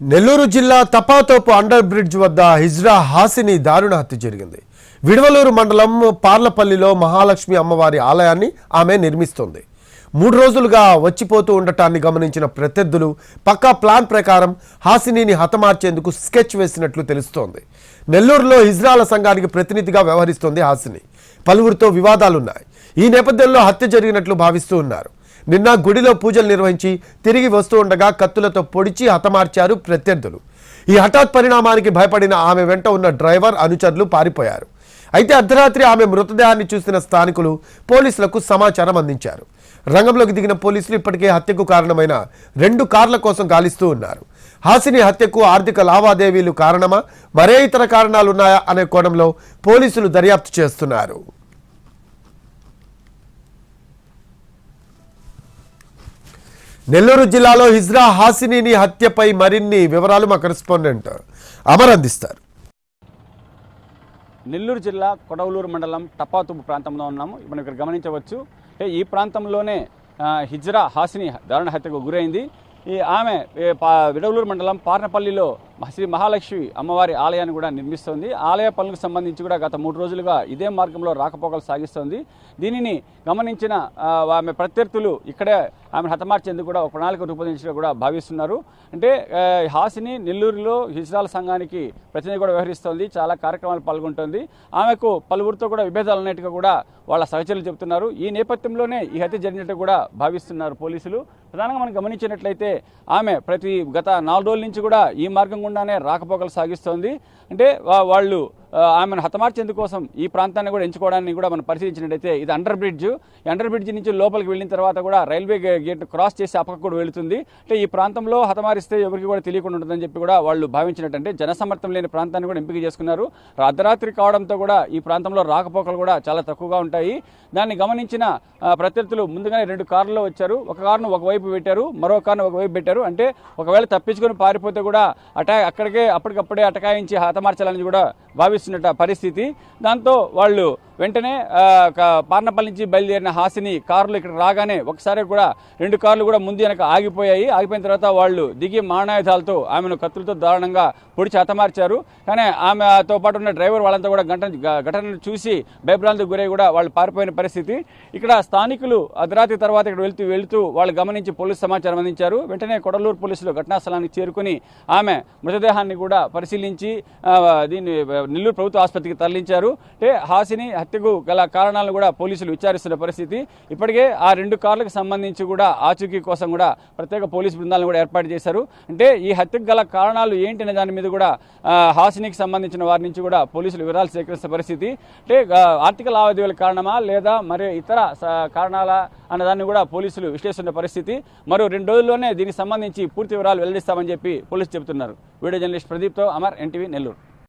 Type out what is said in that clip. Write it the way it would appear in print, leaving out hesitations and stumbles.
నెల్లూరు జిల్లా తపాతోపు under bridge వద్ద హిజ్రా హాసిని దారుణ హత్య జరిగింది. విడవలూరు మండలం పార్లపల్లిలో మహాలక్ష్మి అమ్మవారి ఆలయాన్ని ఆమె నిర్మిస్తోంది. 3 రోజులుగా వచ్చిపోతూ ఉండటాన్ని గమనించిన ప్రత్యర్థులు పక్కా ప్లాన్ ప్రకారం హాసినిని హతమార్చేందుకు స్కెచ్ వేసినట్లు తెలుస్తోంది. నెల్లూరులో హిజ్రాల సంఘానికి ప్రతినిధిగా వ్యవహరిస్తోంది హాసిని. పలువురితో వివాదాలున్నాయి. ఈ నేపథ్యంలో హత్య జరిగినట్లు భావిస్తూ ఉన్నారు. నిన్న గుడిలో పూజలు నిర్వహించి తిరిగి వస్తూ ఉండగా కత్తులతో పొడిచి హతమార్చారు ప్రత్యర్థులు. ఈ హఠాత్ పరిణామానికి భయపడిన ఆమె వెంట ఉన్న డ్రైవర్ అనుచరులు పారిపోయారు. అయితే అర్ధరాత్రి ఆమె మృతదేహాన్ని చూసిన స్థానికులు పోలీసులకు సమాచారం అందించారు. రంగంలోకి దిగిన పోలీసులు ఇప్పటికే హత్యకు కారణమైన 2 కార్ల కోసం గాలిస్తూ ఉన్నారు. హాసిని హత్యకు ఆర్థిక లావాదేవీలు కారణమా, మరే ఇతర కారణాలున్నాయా అనే కోణంలో పోలీసులు దర్యాప్తు చేస్తున్నారు. నెల్లూరు జిల్లాలో హిజ్రా హాసిని హత్యపై మరిన్ని వివరాలు మా కరెస్పాండెంట్ అమర్ అందిస్తారు. నెల్లూరు జిల్లా కొడవలూరు మండలం టపాతుబు ప్రాంతంలో ఉన్నాము. మనం ఇక్కడ గమనించవచ్చు. ఈ ప్రాంతంలోనే హిజ్రా హాసిని దారుణ హత్యకు గురైంది. ఆమె విడవలూరు మండలం పార్నపల్లిలో శ్రీ మహాలక్ష్మి అమ్మవారి ఆలయాన్ని కూడా నిర్మిస్తోంది. ఆలయ పనులకు సంబంధించి కూడా గత 3 రోజులుగా ఇదే మార్గంలో రాకపోకలు సాగిస్తోంది. దీనిని గమనించిన ఆమె ప్రత్యర్థులు ఇక్కడే ఆమెను హతమార్చేందుకు కూడా ఒక ప్రణాళిక రూపొందించడం కూడా భావిస్తున్నారు. అంటే హాసిని నెల్లూరులో హిజ్రాల సంఘానికి ప్రతినిధి కూడా వ్యవహరిస్తోంది. చాలా కార్యక్రమాలు పాల్గొంటోంది. ఆమెకు పలువురితో కూడా విభేదాలు ఉన్నట్టుగా కూడా వాళ్ళ సహచరులు చెబుతున్నారు. ఈ నేపథ్యంలోనే ఈ హత్య జరిగినట్టు కూడా భావిస్తున్నారు పోలీసులు. ప్రధానంగా మనం గమనించినట్లయితే ఆమె గత 4 రోజుల నుంచి కూడా ఈ మార్గం గుండానే రాకపోకలు సాగిస్తోంది. అంటే వాళ్ళు ఆమెను హతమార్చేందుకోసం ఈ ప్రాంతాన్ని కూడా ఎంచుకోవడానికి కూడా మనం పరిశీలించినట్టయితే ఇది అండర్ బ్రిడ్జ్. ఈ అండర్ బ్రిడ్జ్ నుంచి లోపలికి వెళ్ళిన తర్వాత కూడా రైల్వే గేట్ క్రాస్ చేసి అప్పకు కూడా వెళుతుంది. అంటే ఈ ప్రాంతంలో హతమారిస్తే ఎవరికి కూడా తెలియకుండా ఉంటుందని చెప్పి కూడా వాళ్ళు భావించినట్టంటే జనసమర్థం లేని ప్రాంతాన్ని కూడా ఎంపిక చేసుకున్నారు. అర్ధరాత్రి కావడంతో కూడా ఈ ప్రాంతంలో రాకపోకలు కూడా చాలా తక్కువగా ఉంటాయి. దాన్ని గమనించిన ప్రత్యర్థులు ముందుగానే 2 కార్లలో వచ్చారు. ఒక కారును ఒకవైపు పెట్టారు, మరో కారును ఒకవైపు పెట్టారు. అంటే ఒకవేళ తప్పించుకొని పారిపోతే కూడా అప్పటికప్పుడే అటకాయించి హతమార్చాలని కూడా భావిస్తున్నట్టు పరిస్థితి. దాంతో వాళ్ళు వెంటనే పార్నపల్లి నుంచి బయలుదేరిన హాసిని కారులు ఇక్కడ రాగానే ఒకసారి కూడా 2 కార్లు కూడా ముందు వెనక ఆగిపోయాయి. ఆగిపోయిన తర్వాత వాళ్ళు దిగి మారణాయుధాలతో ఆమెను కత్తులతో దారుణంగా పొడిచి హతమార్చారు. కానీ ఆమెతో పాటు ఉన్న డ్రైవర్ వాళ్ళంతా కూడా ఘటనను చూసి భయభ్రాంతికి గురై కూడా వాళ్ళు పారిపోయిన పరిస్థితి. ఇక్కడ స్థానికులు అర్ధరాత్రి తర్వాత ఇక్కడ వెళుతూ వాళ్ళు గమనించి పోలీసు సమాచారం అందించారు. వెంటనే కొడలూరు పోలీసులు ఘటనా స్థలానికి చేరుకుని ఆమె మృతదేహాన్ని కూడా పరిశీలించి దీన్ని నెల్లూరు ప్రభుత్వ ఆసుపత్రికి తరలించారు. అంటే హాసిని హత్యకు గల కారణాలను కూడా పోలీసులు విచారిస్తున్న పరిస్థితి. ఇప్పటికే ఆ 2 కార్లకు సంబంధించి కూడా ఆచూకీ కోసం కూడా ప్రత్యేక పోలీసు బృందాలను కూడా ఏర్పాటు చేశారు. అంటే ఈ హత్యకు గల కారణాలు ఏంటి అనే దాని మీద కూడా హాసినికి సంబంధించిన వారి నుంచి కూడా పోలీసులు వివరాలు సేకరిస్తున్న పరిస్థితి. అంటే ఆర్థిక లావాదేవీల కారణమా లేదా మరి ఇతర కారణాలా అన్నదాన్ని కూడా పోలీసులు విశ్లేషిస్తున్న పరిస్థితి. మరో 2 రోజుల్లోనే దీనికి సంబంధించి పూర్తి వివరాలు వెల్లడిస్తామని చెప్పి పోలీసులు చెబుతున్నారు. వీడియో జర్నలిస్ట్ ప్రదీప్తో అమర్, ఎన్టీవీ, నెల్లూరు.